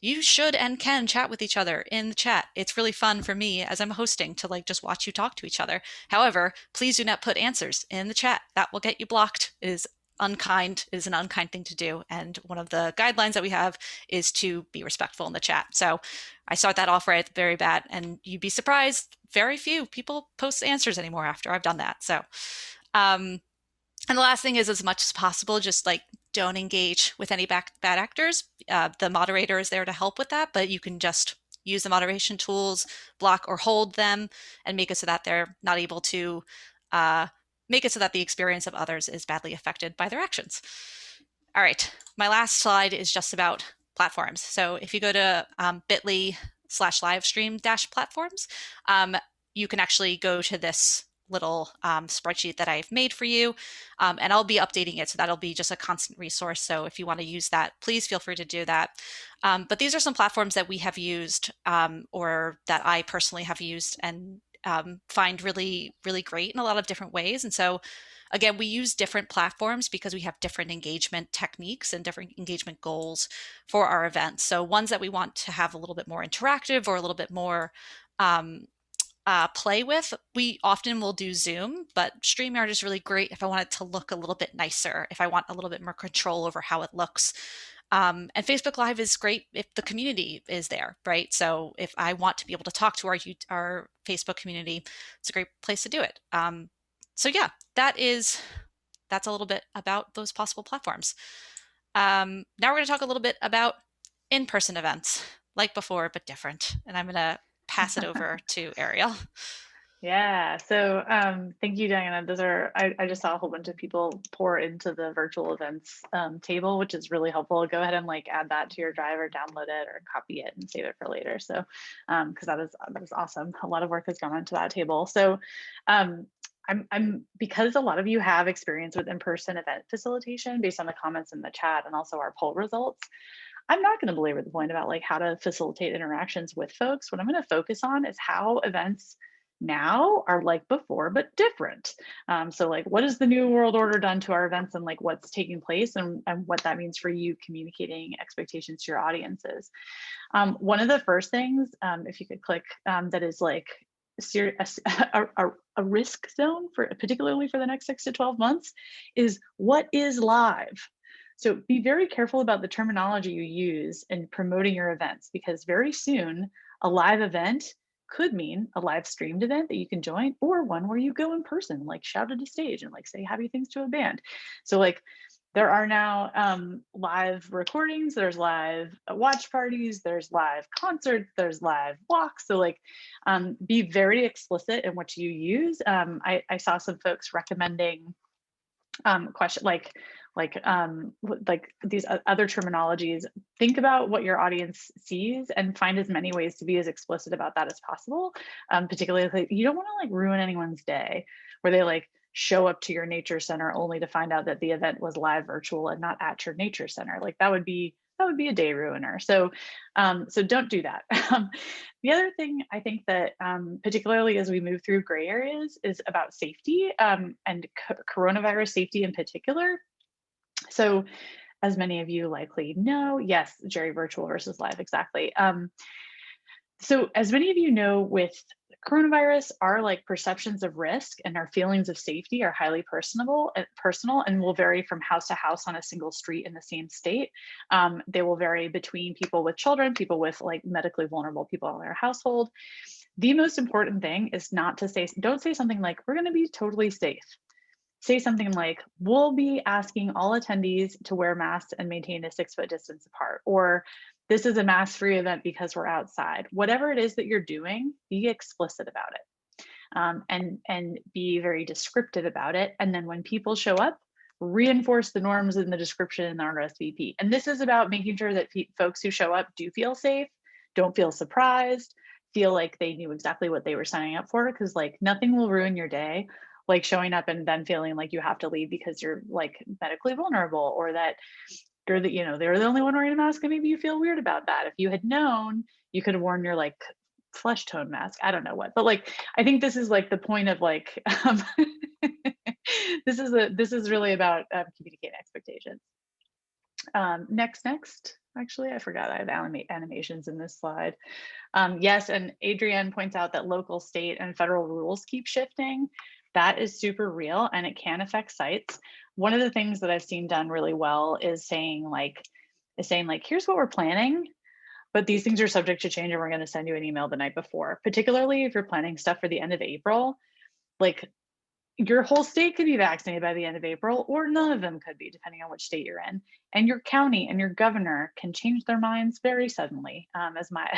you should and can chat with each other in the chat. It's really fun for me as I'm hosting to just watch you talk to each other. However, please do not put answers in the chat. That will get you blocked. It is unkind. It is an unkind thing to do. And one of the guidelines that we have is to be respectful in the chat. So I start that off right at the very bat, and you'd be surprised, very few people post answers anymore after I've done that. So, and the last thing is, as much as possible, just don't engage with any bad actors. The moderator is there to help with that, but you can just use the moderation tools, block or hold them, and make it so that they're not able to make it so that the experience of others is badly affected by their actions. All right, my last slide is just about platforms. So if you go to bit.ly/livestream-platforms, you can actually go to this little spreadsheet that I've made for you, and I'll be updating it, so that'll be just a constant resource. So if you want to use that, please feel free to do that. But these are some platforms that we have used, or that I personally have used and find really, really great in a lot of different ways. And so again, we use different platforms because we have different engagement techniques and different engagement goals for our events. So ones that we want to have a little bit more interactive or a little bit more play with, we often will do Zoom, but StreamYard is really great if I want it to look a little bit nicer, if I want a little bit more control over how it looks. And Facebook Live is great if the community is there, right? So if I want to be able to talk to our Facebook community, it's a great place to do it. So yeah, that's a little bit about those possible platforms. Now we're going to talk a little bit about in-person events, like before, but different. And I'm going to pass it over to Ariel. Yeah, so thank you, Diana. I just saw a whole bunch of people pour into the virtual events table, which is really helpful. Go ahead and add that to your drive or download it or copy it and save it for later. So because that is awesome. A lot of work has gone into that table. So I'm because a lot of you have experience with in-person event facilitation based on the comments in the chat and also our poll results. I'm not going to belabor the point about how to facilitate interactions with folks. What I'm going to focus on is how events now are like before, but different. So like, what has the new world order done to our events, and like what's taking place, and what that means for you communicating expectations to your audiences. One of the first things, if you could click, that is like a risk zone for particularly for the next 6 to 12 months is what is live. So be very careful about the terminology you use in promoting your events, because very soon a live event could mean a live streamed event that you can join, or one where you go in person, like shout at a stage and like say happy things to a band. So like there are now live recordings, there's live watch parties, there's live concerts, there's live walks. So like be very explicit in what you use. I saw some folks recommending like these other terminologies. Think about what your audience sees and find as many ways to be as explicit about that as possible. Particularly, like, you don't want to like ruin anyone's day where they like show up to your nature center only to find out that the event was live virtual and not at your nature center. Like that would be a day ruiner. So so don't do that. The other thing I think that particularly as we move through gray areas is about safety, and coronavirus safety in particular. So as many of you likely know, yes, Jerry, virtual versus live, exactly. So as many of you know, with coronavirus, our like perceptions of risk and our feelings of safety are highly personal and will vary from house to house on a single street in the same state. They will vary between people with children, people with like medically vulnerable people in their household. The most important thing is not to say, don't say something like, we're going to be totally safe. Say something like, we'll be asking all attendees to wear masks and maintain a 6-foot distance apart, or this is a mask-free event because we're outside. Whatever it is that you're doing, be explicit about it, and be very descriptive about it. And then when people show up, reinforce the norms in the description in the RSVP. And this is about making sure that folks who show up do feel safe, don't feel surprised, feel like they knew exactly what they were signing up for, because like nothing will ruin your day like showing up and then feeling like you have to leave because you're like medically vulnerable, or that you're the, you know, they're the only one wearing a mask and maybe you feel weird about that. If you had known, you could have worn your like flesh tone mask. I don't know what, but like, I think this is like the point of like, this is really about communicating expectations. Next. Actually, I forgot I have animations in this slide. Yes, and Adrienne points out that local, state, and federal rules keep shifting. That is super real and it can affect sites. One of the things that I've seen done really well is saying like, here's what we're planning, but these things are subject to change and we're going to send you an email the night before. Particularly if you're planning stuff for the end of April, like your whole state could be vaccinated by the end of April, or none of them could be, depending on which state you're in. And your county and your governor can change their minds very suddenly, as my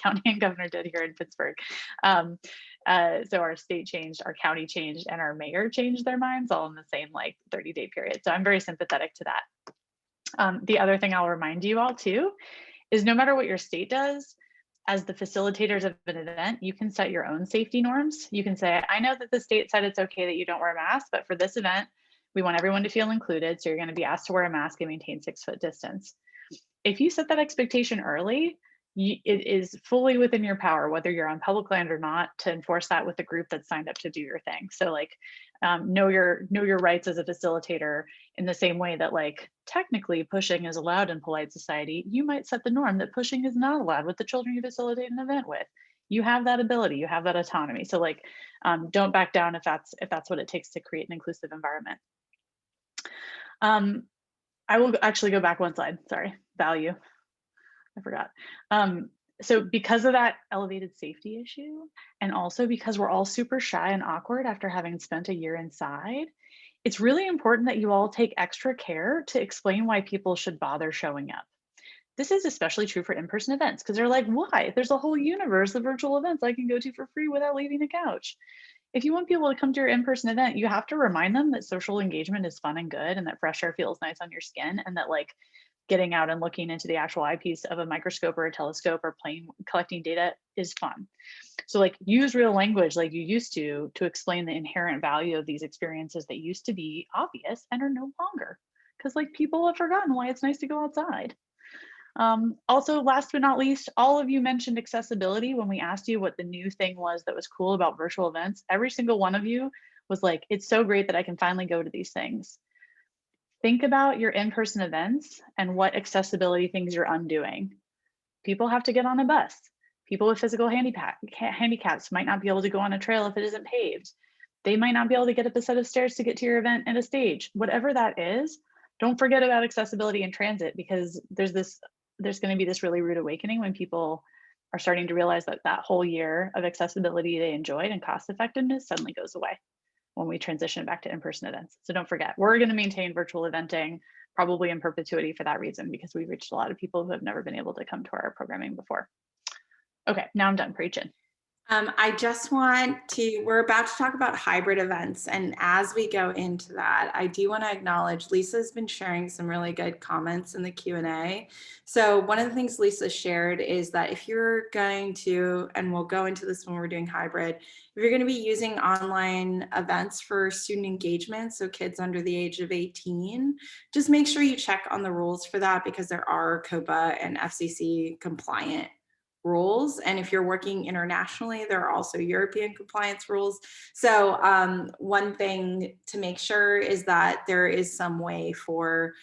county and governor did here in Pittsburgh. So our state changed, our county changed, and our mayor changed their minds all in the same like 30-day period. So I'm very sympathetic to that. The other thing I'll remind you all too is no matter what your state does, as the facilitators of an event, you can set your own safety norms. You can say, I know that the state said it's okay that you don't wear a mask, but for this event, we want everyone to feel included. So you're going to be asked to wear a mask and maintain 6-foot distance. If you set that expectation early, it is fully within your power, whether you're on public land or not, to enforce that with the group that's signed up to do your thing. So like know your rights as a facilitator in the same way that like technically pushing is allowed in polite society. You might set the norm that pushing is not allowed with the children you facilitate an event with. You have that ability, you have that autonomy. So like don't back down if that's what it takes to create an inclusive environment. I will actually go back one slide, sorry, value. I forgot. So because of that elevated safety issue, and also because we're all super shy and awkward after having spent a year inside, it's really important that you all take extra care to explain why people should bother showing up. This is especially true for in-person events, because they're like, why? There's a whole universe of virtual events I can go to for free without leaving the couch. If you want people to come to your in-person event, you have to remind them that social engagement is fun and good, and that fresh air feels nice on your skin, and that like getting out and looking into the actual eyepiece of a microscope or a telescope or collecting data is fun. So like use real language like you used to explain the inherent value of these experiences that used to be obvious and are no longer, because like people have forgotten why it's nice to go outside. Also, last but not least, all of you mentioned accessibility when we asked you what the new thing was that was cool about virtual events. Every single one of you was like, it's so great that I can finally go to these things. Think about your in-person events and what accessibility things you're undoing. People have to get on a bus. People with physical handicaps might not be able to go on a trail if it isn't paved. They might not be able to get up a set of stairs to get to your event and a stage. Whatever that is, don't forget about accessibility in transit, because there's going to be this really rude awakening when people are starting to realize that that whole year of accessibility they enjoyed and cost effectiveness suddenly goes away when we transition back to in-person events. So don't forget, we're going to maintain virtual eventing probably in perpetuity for that reason, because we've reached a lot of people who have never been able to come to our programming before. Okay, now I'm done preaching. I just want to, we're about to talk about hybrid events. And as we go into that, I do want to acknowledge Lisa's been sharing some really good comments in the Q&A. So one of the things Lisa shared is that if you're going to, and we'll go into this when we're doing hybrid, if you're going to be using online events for student engagement, so kids under the age of 18, just make sure you check on the rules for that, because there are COPA and FCC compliant rules. And if you're working internationally, there are also European compliance rules. So one thing to make sure is that there is some way for,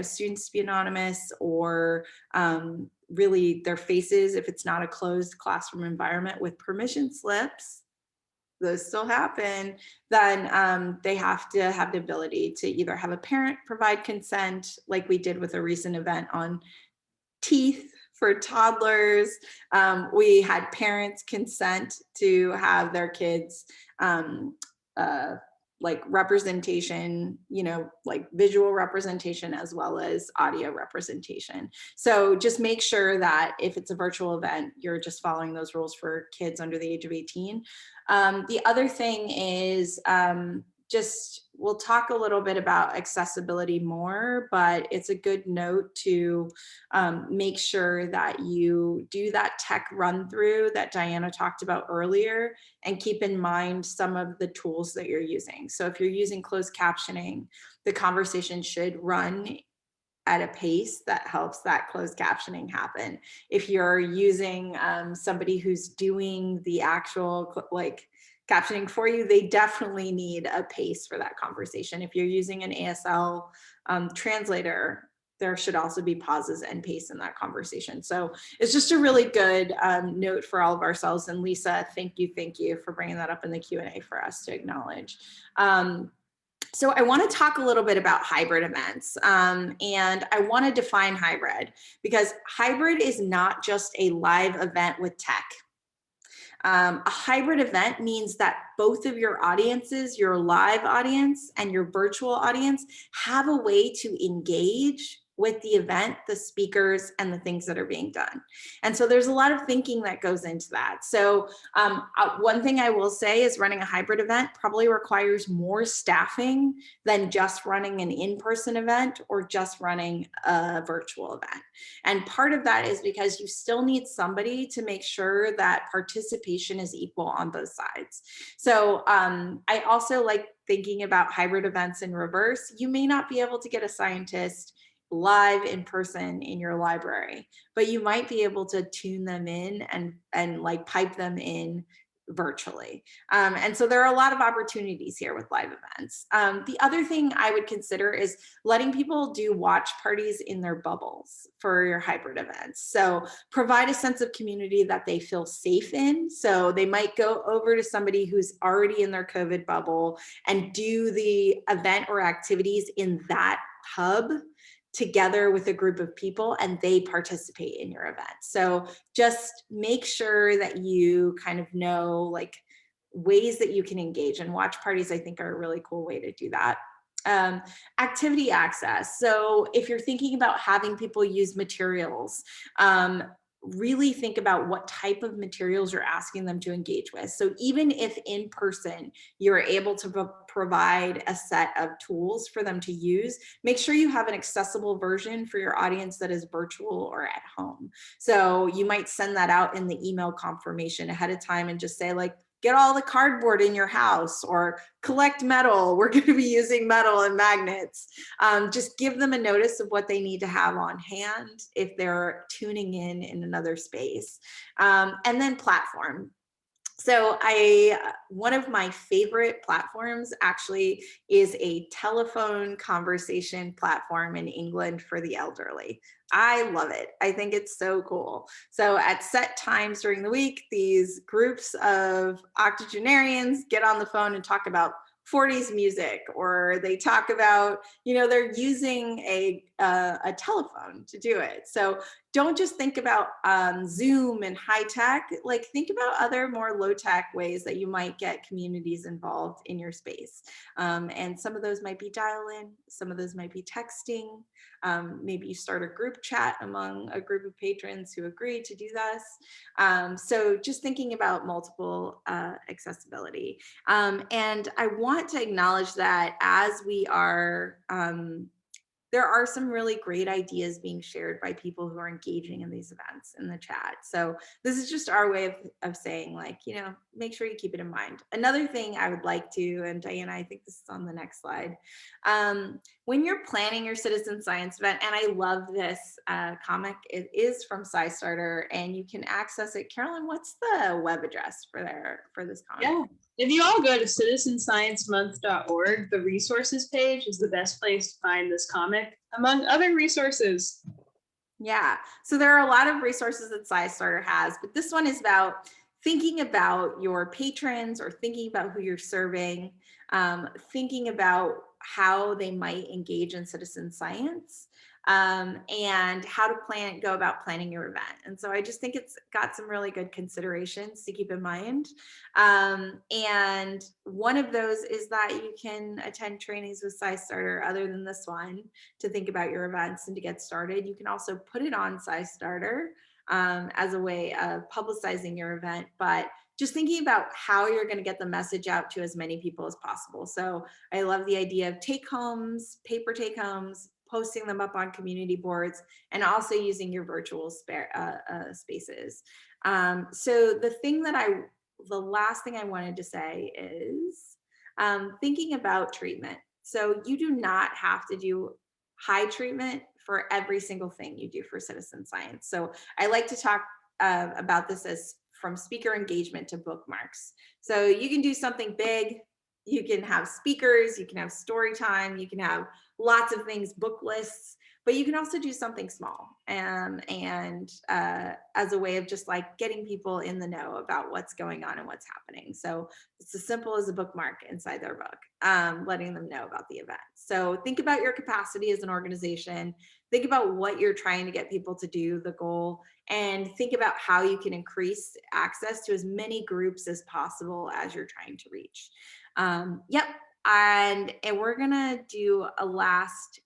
students to be anonymous, or really their faces, if it's not a closed classroom environment with permission slips, those still happen, then they have to have the ability to either have a parent provide consent, like we did with a recent event on teeth for toddlers. We had parents consent to have their kids like representation, like visual representation as well as audio representation. So just make sure that if it's a virtual event, you're just following those rules for kids under the age of 18. The other thing is we'll talk a little bit about accessibility more, but it's a good note to make sure that you do that tech run through that Diana talked about earlier, and keep in mind some of the tools that you're using. So if you're using closed captioning, the conversation should run at a pace that helps that closed captioning happen. If you're using somebody who's doing the actual captioning for you, they definitely need a pace for that conversation. If you're using an ASL translator, there should also be pauses and pace in that conversation. So it's just a really good note for all of ourselves. And Lisa, thank you for bringing that up in the Q&A for us to acknowledge. So I want to talk a little bit about hybrid events, and I want to define hybrid, because hybrid is not just a live event with tech. A hybrid event means that both of your audiences, your live audience and your virtual audience, have a way to engage with the event, the speakers, and the things that are being done. And so there's a lot of thinking that goes into that. So one thing I will say is running a hybrid event probably requires more staffing than just running an in-person event or just running a virtual event. And part of that is because you still need somebody to make sure that participation is equal on both sides. So I also like thinking about hybrid events in reverse. You may not be able to get a scientist live in person in your library, but you might be able to tune them in and like pipe them in virtually. And so there are a lot of opportunities here with live events. The other thing I would consider is letting people do watch parties in their bubbles for your hybrid events. So provide a sense of community that they feel safe in. So they might go over to somebody who's already in their COVID bubble and do the event or activities in that hub together with a group of people, and they participate in your event. So just make sure that you kind of know like ways that you can engage, and watch parties I think are a really cool way to do that. Activity access. So if you're thinking about having people use materials, really think about what type of materials you're asking them to engage with. So even if in person, you're able to provide a set of tools for them to use, make sure you have an accessible version for your audience that is virtual or at home. So you might send that out in the email confirmation ahead of time and just say like, get all the cardboard in your house, or collect metal. We're going to be using metal and magnets. Just give them a notice of what they need to have on hand if they're tuning in another space. And then platform. So one of my favorite platforms actually is a telephone conversation platform in England for the elderly. I love it. I think it's so cool. So at set times during the week, these groups of octogenarians get on the phone and talk about 40s music, or they talk about, they're using a telephone to do it. So don't just think about Zoom and high tech, like think about other more low tech ways that you might get communities involved in your space. And some of those might be dial in, some of those might be texting. Maybe you start a group chat among a group of patrons who agree to do this. So just thinking about multiple accessibility. And I want to acknowledge that as we are, there are some really great ideas being shared by people who are engaging in these events in the chat. So this is just our way of saying, like, make sure you keep it in mind. Another thing I would like to, and Diana, I think this is on the next slide. When you're planning your citizen science event, and I love this comic, it is from SciStarter, and you can access it. Carolyn, what's the web address for this comic? Yeah. If you all go to citizensciencemonth.org, the resources page is the best place to find this comic, among other resources. Yeah, so there are a lot of resources that SciStarter has, but this one is about thinking about your patrons, or thinking about who you're serving, thinking about how they might engage in citizen science, and how to go about planning your event. And so I just think it's got some really good considerations to keep in mind. And one of those is that you can attend trainings with SciStarter other than this one to think about your events and to get started. You can also put it on SciStarter as a way of publicizing your event, but just thinking about how you're going to get the message out to as many people as possible. So I love the idea of take-homes, paper take-homes, posting them up on community boards, and also using your virtual spaces. So the last thing I wanted to say is thinking about treatment. So you do not have to do high treatment for every single thing you do for citizen science. So I like to talk about this as from speaker engagement to bookmarks. So you can do something big. You can have speakers, you can have story time, you can have lots of things, book lists, but you can also do something small and as a way of just like getting people in the know about what's going on and what's happening. So it's as simple as a bookmark inside their book, letting them know about the event. So think about your capacity as an organization, think about what you're trying to get people to do, the goal, and think about how you can increase access to as many groups as possible as you're trying to reach. Yep, and we're gonna do a last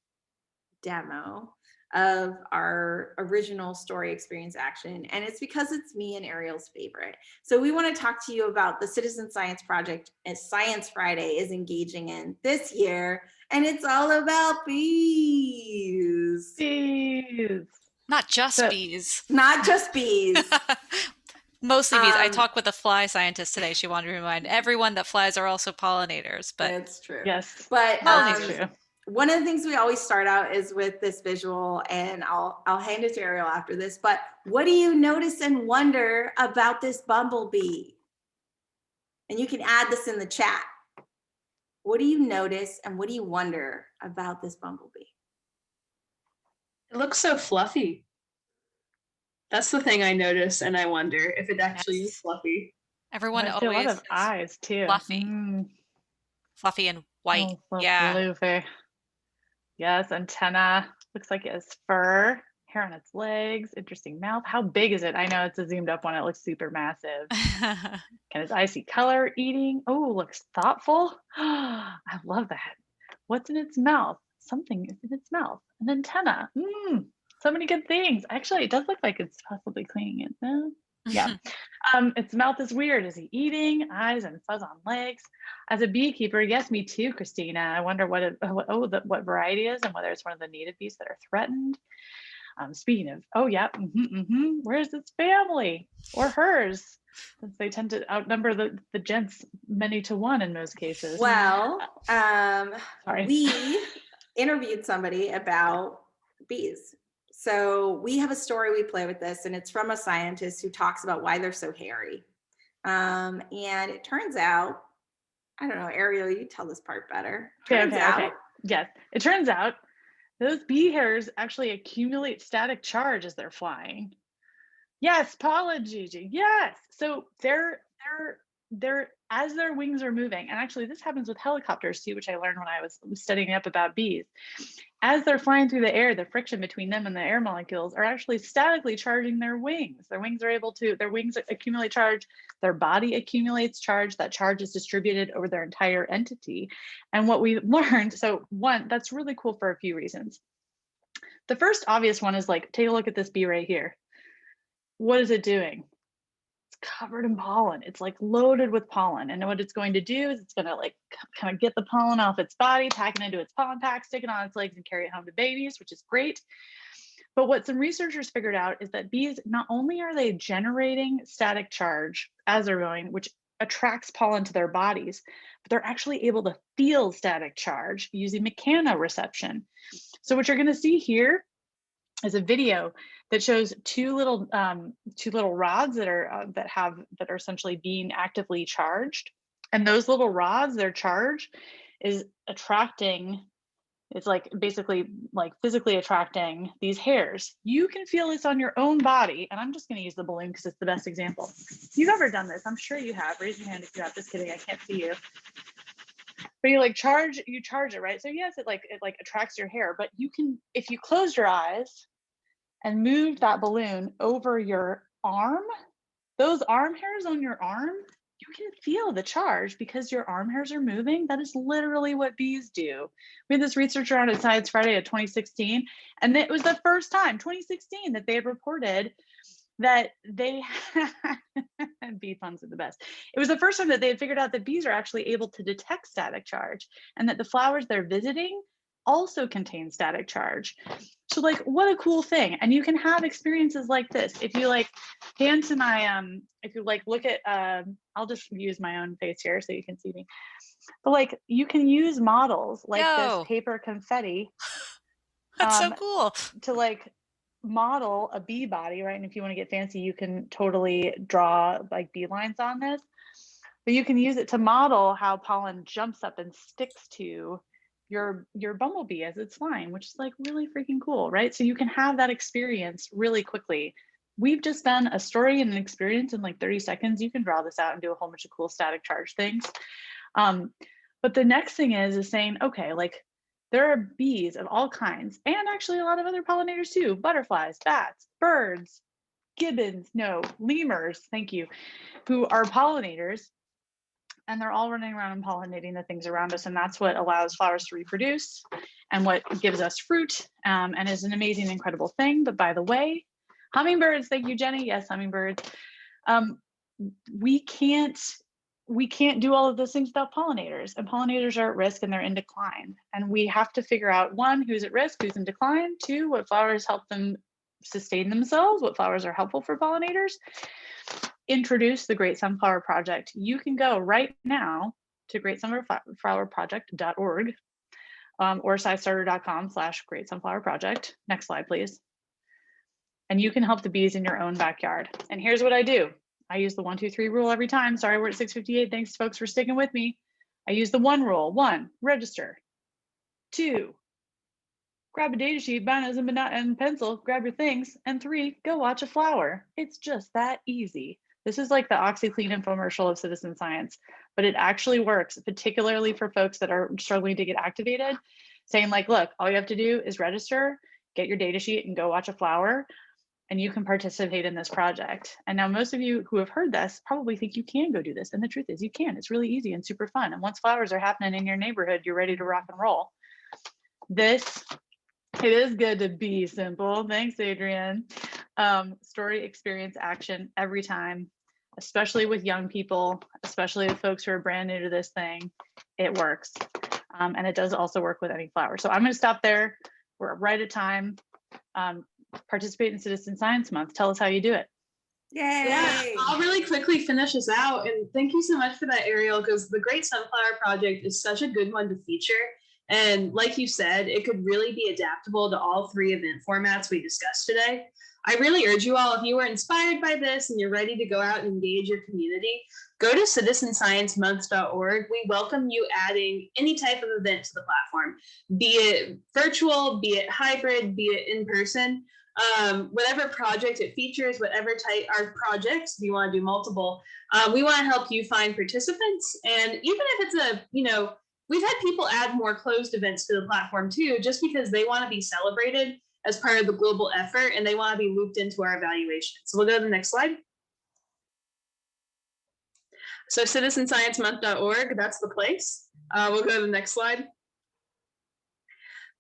demo of our original story experience action, and it's because it's me and Ariel's favorite. So we want to talk to you about the citizen science project as Science Friday is engaging in this year, and it's all about bees. Bees. Not just bees. Not just bees. Mostly bees. I talked with a fly scientist today. She wanted to remind everyone that flies are also pollinators. But that's true. Yes, but true. One of the things we always start out is with this visual, and I'll hand it to Ariel after this. But what do you notice and wonder about this bumblebee? And you can add this in the chat. What do you notice and what do you wonder about this bumblebee? It looks so fluffy. That's the thing I notice, and I wonder if it actually is fluffy. Everyone always a lot of eyes too. Fluffy. Fluffy and white. Oh, yeah. Fluffy. Yes, antenna. Looks like it has fur, hair on its legs, interesting mouth. How big is it? I know it's a zoomed up one. It looks super massive. Can its eyes see color, eating? Oh, looks thoughtful. I love that. What's in its mouth? Something is in its mouth. An antenna. So many good things. Actually, it does look like it's possibly cleaning its mouth. Yeah. Its mouth is weird. Is he eating? Eyes and fuzz on legs. As a beekeeper, yes, me too, Christina. I wonder what variety is and whether it's one of the native bees that are threatened. Speaking of, where's its family or hers? since they tend to outnumber the gents many to one in most cases. Well, Sorry. we interviewed somebody about bees. So we have a story we play with this, and it's from a scientist who talks about why they're so hairy. And it turns out, I don't know, Ariel, you tell this part better. Okay. Yes, it turns out those bee hairs actually accumulate static charge as they're flying. Yes, pollen, Gigi. Yes. So they're as their wings are moving, and actually this happens with helicopters too, which I learned when I was studying up about bees. As they're flying through the air, the friction between them and the air molecules are actually statically charging their wings. Their wings accumulate charge, their body accumulates charge, that charge is distributed over their entire entity. And what we learned, so one, that's really cool for a few reasons. The first obvious one is like, take a look at this bee right here. What is it doing? It's covered in pollen. It's like loaded with pollen. And what it's going to do is it's going to like kind of get the pollen off its body, pack it into its pollen pack, stick it on its legs and carry it home to babies, which is great. But what some researchers figured out is that bees, not only are they generating static charge as they're going, which attracts pollen to their bodies, but they're actually able to feel static charge using mechanoreception. So what you're going to see here is a video that shows two little rods that are essentially being actively charged, and those little rods, their charge is attracting. It's like basically like physically attracting these hairs. You can feel this on your own body, and I'm just going to use the balloon because it's the best example. If you've ever done this, I'm sure you have. Raise your hand if you have. Just kidding, I can't see you. But you charge it, right? So yes, it attracts your hair, but you can, if you close your eyes and move that balloon over your arm, those arm hairs on your arm, you can feel the charge because your arm hairs are moving. That is literally what bees do. We had this researcher on at Science Friday of 2016, and it was the first time, 2016, that they had reported that they had, bee puns are the best. It was the first time that they had figured out that bees are actually able to detect static charge, and that the flowers they're visiting also contain static charge. So like, what a cool thing. And you can have experiences like this. If you like hand to my, if you like look at, I'll just use my own face here so you can see me. But like, you can use models like this paper confetti. That's so cool. To like model a bee body, right? And if you want to get fancy, you can totally draw like bee lines on this. But you can use it to model how pollen jumps up and sticks to your bumblebee as it's flying, which is like really freaking cool, right? So you can have that experience really quickly. We've just done a story and an experience in like 30 seconds. You can draw this out and do a whole bunch of cool static charge things. But the next thing is saying, okay, like there are bees of all kinds, and actually a lot of other pollinators too, butterflies, bats, birds, gibbons, no, lemurs, thank you, who are pollinators. And they're all running around and pollinating the things around us. And that's what allows flowers to reproduce and what gives us fruit, and is an amazing, incredible thing. But by the way, hummingbirds, thank you, Jenny. Yes, hummingbirds. We can't do all of those things without pollinators, and pollinators are at risk and they're in decline. And we have to figure out, one, who's at risk, who's in decline, two, what flowers help them sustain themselves, what flowers are helpful for pollinators. Introduce the Great Sunflower Project. You can go right now to greatsunflowerproject.org or SciStarter.com/Great Sunflower Project. Next slide, please. And you can help the bees in your own backyard. And here's what I do. I use the 1, 2, 3 rule every time. Sorry, we're at 6:58. Thanks, folks, for sticking with me. I use the 1 rule. 1, register. 2, grab a data sheet, banners and pencil, grab your things. And 3, go watch a flower. It's just that easy. This is like the OxyClean infomercial of citizen science, but it actually works, particularly for folks that are struggling to get activated, saying like, look, all you have to do is register, get your data sheet and go watch a flower, and you can participate in this project. And now most of you who have heard this probably think you can go do this. And the truth is you can. It's really easy and super fun. And once flowers are happening in your neighborhood, you're ready to rock and roll. It is good to be simple. Thanks, Adrienne. Story, experience, action every time, especially with young people, especially with folks who are brand new to this thing. It works. And it does also work with any flower. So I'm going to stop there. We're right at time. Participate in Citizen Science Month. Tell us how you do it. Yay! Yeah, I'll really quickly finish this out. And thank you so much for that, Ariel, because the Great Sunflower Project is such a good one to feature. And like you said, it could really be adaptable to all 3 event formats we discussed today. I really urge you all, if you were inspired by this and you're ready to go out and engage your community, go to citizensciencemonth.org. We welcome you adding any type of event to the platform, be it virtual, be it hybrid, be it in person. Whatever project it features, whatever type our projects, if you want to do multiple, we want to help you find participants. And even if it's we've had people add more closed events to the platform too, just because they want to be celebrated as part of the global effort and they want to be looped into our evaluation. So we'll go to the next slide. So citizensciencemonth.org, that's the place. We'll go to the next slide.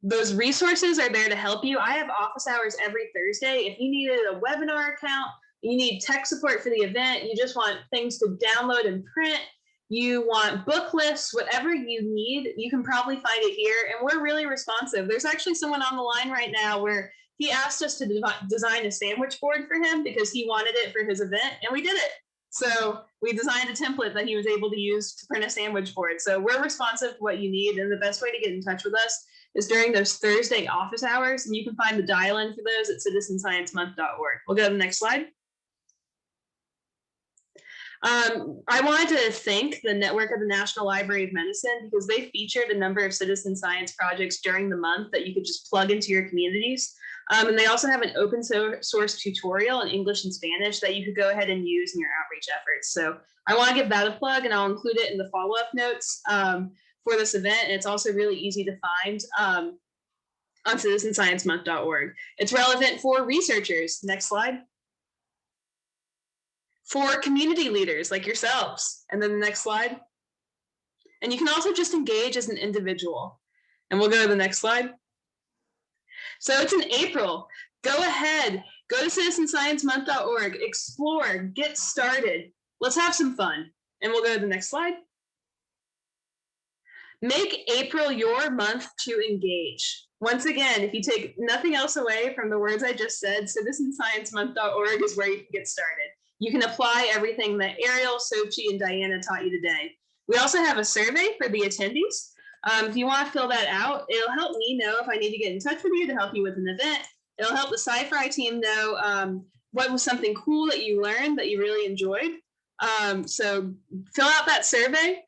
Those resources are there to help you. I have office hours every Thursday. If you needed a webinar account, you need tech support for the event, you just want things to download and print, you want book lists, whatever you need, you can probably find it here. And we're really responsive. There's actually someone on the line right now where he asked us to design a sandwich board for him because he wanted it for his event, and we did it. So we designed a template that he was able to use to print a sandwich board. So we're responsive to what you need. And the best way to get in touch with us is during those Thursday office hours. And you can find the dial-in for those at citizensciencemonth.org. We'll go to the next slide. I wanted to thank the Network of the National Library of Medicine because they featured a number of citizen science projects during the month that you could just plug into your communities. And they also have an open source tutorial in English and Spanish that you could go ahead and use in your outreach efforts. So I want to give that a plug, and I'll include it in the follow-up notes for this event. And it's also really easy to find on citizensciencemonth.org. It's relevant for researchers. Next slide. For community leaders like yourselves. And then the next slide. And you can also just engage as an individual. And we'll go to the next slide. So it's in April. Go ahead, go to citizensciencemonth.org, explore, get started. Let's have some fun. And we'll go to the next slide. Make April your month to engage. Once again, if you take nothing else away from the words I just said, citizensciencemonth.org is where you can get started. You can apply everything that Ariel, Sochi, and Diana taught you today. We also have a survey for the attendees. If you want to fill that out, it'll help me know if I need to get in touch with you to help you with an event. It'll help the Sci-Fi team know what was something cool that you learned that you really enjoyed. So fill out that survey.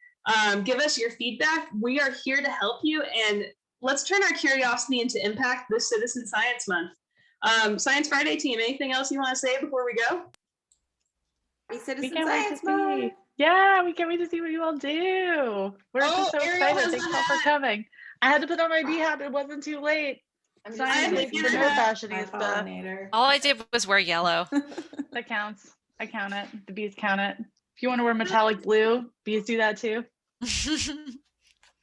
Give us your feedback. We are here to help you, and let's turn our curiosity into impact this Citizen Science Month. Science Friday team, anything else you want to say before we go? Citizen Science Month. Yeah, we can't wait to see what you all do. We're just so excited. Thanks all for coming. I had to put on my bee hat. It wasn't too late. Science is the no fashionista. All I did was wear yellow. That counts. I count it. The bees count it. If you want to wear metallic blue, bees do that too.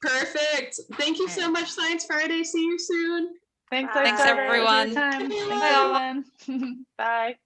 Perfect. Thank you so much, Science Friday. See you soon. Thanks, everyone. Thanks, everyone. Bye.